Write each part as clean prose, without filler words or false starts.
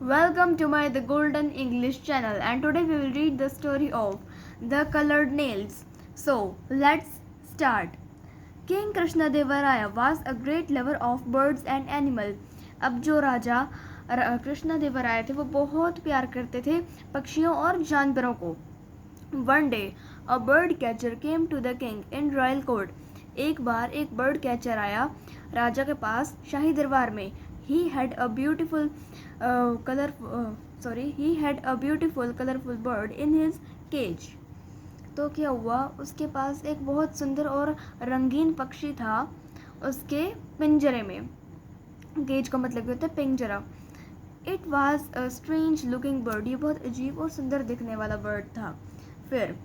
Welcome to my The Golden English channel, and today we will read the story of The Colored Nails. So, let's start. King Krishnadevaraya was a great lover of birds and animals. अब जो राजा कृष्णदेवराय थे वो बहुत प्यार करते थे पक्षियों और जानवरों को. One day, a bird catcher came to the king in royal court. एक बार एक बर्ड कैचर आया राजा के पास शाही दरबार में. He had a beautiful colorful bird in his cage. तो क्या हुआ, उसके पास एक बहुत सुंदर और रंगीन पक्षी था उसके पिंजरे में. केज का मतलब क्या होता है, पिंजरा. It was a strange looking bird. ये बहुत अजीब और सुंदर दिखने वाला बर्ड था. फिर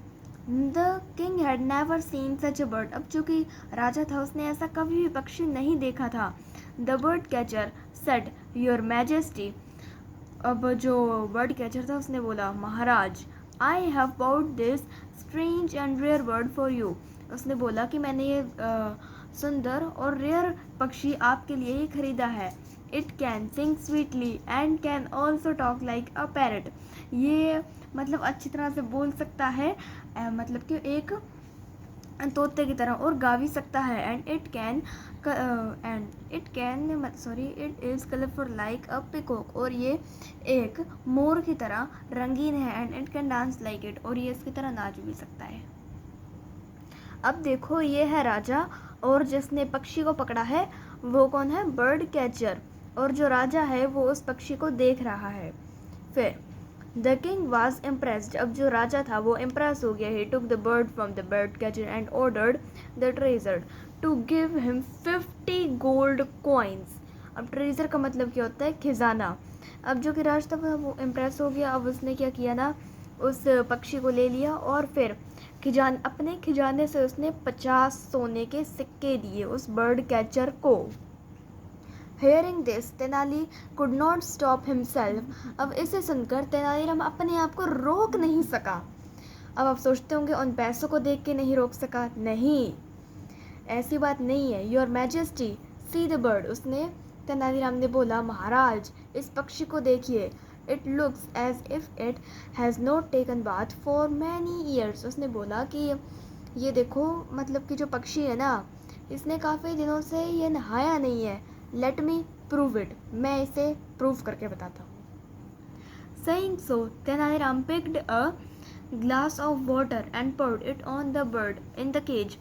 the king had never seen such a bird. अब चूंकि राजा था उसने ऐसा कभी भी पक्षी नहीं देखा था. The bird catcher said, your majesty. अब जो बर्ड कैचर था उसने बोला, महाराज, I have bought this strange and rare bird for you. उसने बोला कि मैंने ये सुंदर और रेयर पक्षी आपके लिए ही खरीदा है. It can sing sweetly and can also talk like a parrot. ये मतलब अच्छी तरह से बोल सकता है, मतलब कि एक तोते की तरह, और गा भी सकता है. And it is colourful like a peacock. और ये एक मोर की तरह रंगीन है. And it can dance like it. और ये इसकी तरह नाच भी सकता है. अब देखो, ये है राजा, और जिसने पक्षी को पकड़ा है वो कौन है, बर्ड कैचर. और जो राजा है वो उस पक्षी को देख रहा है. फिर द किंग वॉज इम्प्रेस्ड. अब जो राजा था वो इम्प्रेस हो गया. He took the bird from the bird catcher and ordered the treasure to give him 50 gold coins. अब ट्रेजर का मतलब क्या होता है, खजाना. अब जो कि राजा था वो इम्प्रेस हो गया. अब उसने क्या किया ना, उस पक्षी को ले लिया और फिर अपने खजाने से उसने 50 सोने के सिक्के दिए उस बर्ड कैचर को. Hearing this, Tenali could not stop himself. अब इसे सुनकर तेनालीराम अपने आप को रोक नहीं सका. अब आप सोचते होंगे उन पैसों को देख के नहीं रोक सका. नहीं, ऐसी बात नहीं है. Your majesty, see the bird. उसने तेनालीराम ने बोला, महाराज, इस पक्षी को देखिए. It looks as if it has not taken bath for many years. उसने बोला कि ये देखो, मतलब कि जो पक्षी है ना, इसने काफ़ी दिनों से ये नहाया नहीं है. Let me prove it. मैं इसे प्रूव करके बताता हूँ. Saying so, Tenaliram picked a glass of water and poured it on the bird in the cage.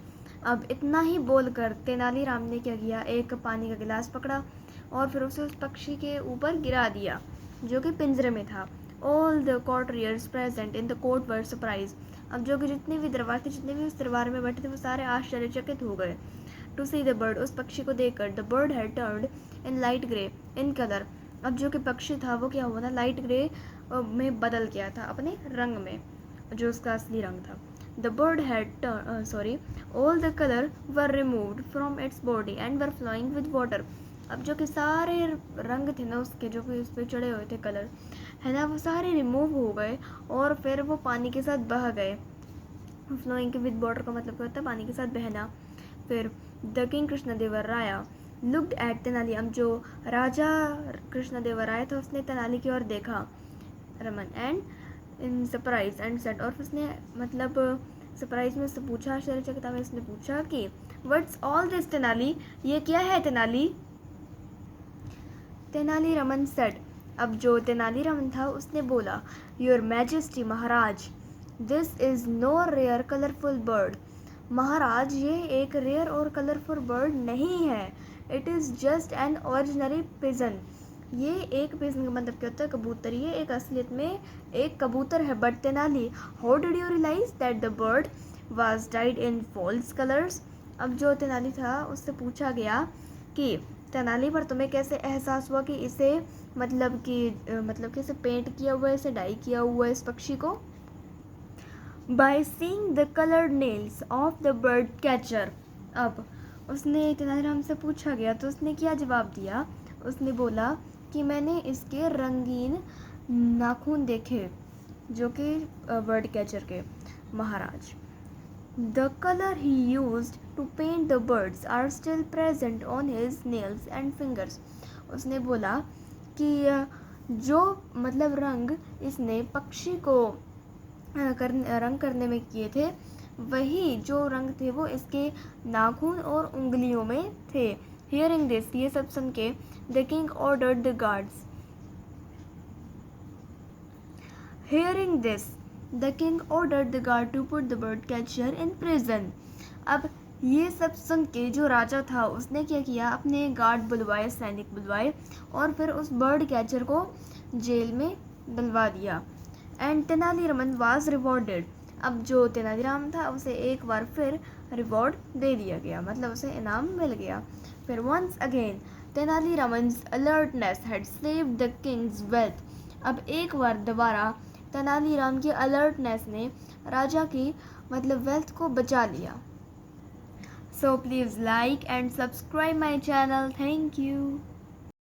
अब इतना ही बोलकर तेनालीराम ने क्या किया, एक पानी का गिलास पकड़ा और फिर उसे उस पक्षी के ऊपर गिरा दिया जो कि पिंजरे में था. All the courtiers present in the court were surprised. अब जो कि जितने भी दरबार थे, जितने भी उस दरबार में बैठे थे, वो सारे आश्चर्यचकित हो गए. To see the bird. उस पक्षी को देखकर. The bird had turned in light grey in colour. अब जो कि पक्षी था वो क्या हुआ था, लाइट ग्रे में बदल गया था अपने रंग में, जो उसका असली रंग था. The bird had all the colour were removed from its body and were flowing with water. अब जो कि सारे रंग थे ना उसके, जो कि उस पर चढ़े हुए थे कलर है ना, वो सारे रिमूव हो गए और फिर वो पानी के साथ बह गए. फ्लोइंग विद वाटर का मतलब क्या होता है, पानी के साथ बहना. फिर the king Krishnadevaraya looked at Tenali. अब जो राजा कृष्णदेवराय था उसने तेनाली की ओर देखा, Raman, and in surprise and said. और उसने मतलब सरप्राइज में उससे पूछा, आश्चर्यचकित में उसने पूछा कि व्हाट्स ऑल दिस तेनाली, ये क्या है तेनाली. तेनाली रमन सेड. अब जो तेनाली रमन था उसने बोला, योर मैजेस्टी, महाराज, this is no rare colourful bird. महाराज, ये एक रेयर और कलरफुल बर्ड नहीं है. It is just an ordinary pigeon. ये एक पिजन का मतलब क्या होता है, कबूतर. ये एक असलियत में एक कबूतर है. But Tenali, how did you realise that the bird was dyed in false colours. अब जो तेनाली था उससे पूछा गया कि तेनाली, पर तुम्हें कैसे एहसास हुआ कि इसे मतलब कि इसे पेंट किया हुआ है, इसे डाई किया हुआ है इस पक्षी को. By seeing the colored nails of the bird catcher. अब उसने तेनालीराम से पूछा गया तो उसने क्या जवाब दिया. उसने बोला कि मैंने इसके रंगीन नाखून देखे जो कि बर्ड कैचर के. महाराज, the color he used to paint the birds are still present on his nails and fingers. उसने बोला कि जो मतलब रंग इसने पक्षी को रंग करने में किए थे, वही जो रंग थे वो इसके नाखून और उंगलियों में थे। हियरिंग दिस, ये सब सुन के the king ordered the guards. Hearing this the king ordered the guard to put the bird catcher in prison. अब ये सब सुन के जो राजा था उसने क्या किया, अपने गार्ड बुलवाए, सैनिक बुलवाए और फिर उस बर्ड कैचर को जेल में डलवा दिया। And Tenali Raman was rewarded. अब जो तेनालीराम था उसे एक बार फिर रिवॉर्ड दे दिया गया, मतलब उसे इनाम मिल गया। फिर once again Tenaliraman's alertness had saved the king's wealth. अब एक बार दोबारा तेनालीराम की अलर्टनेस ने राजा की मतलब वेल्थ को बचा लिया। So please like and subscribe my channel. Thank you.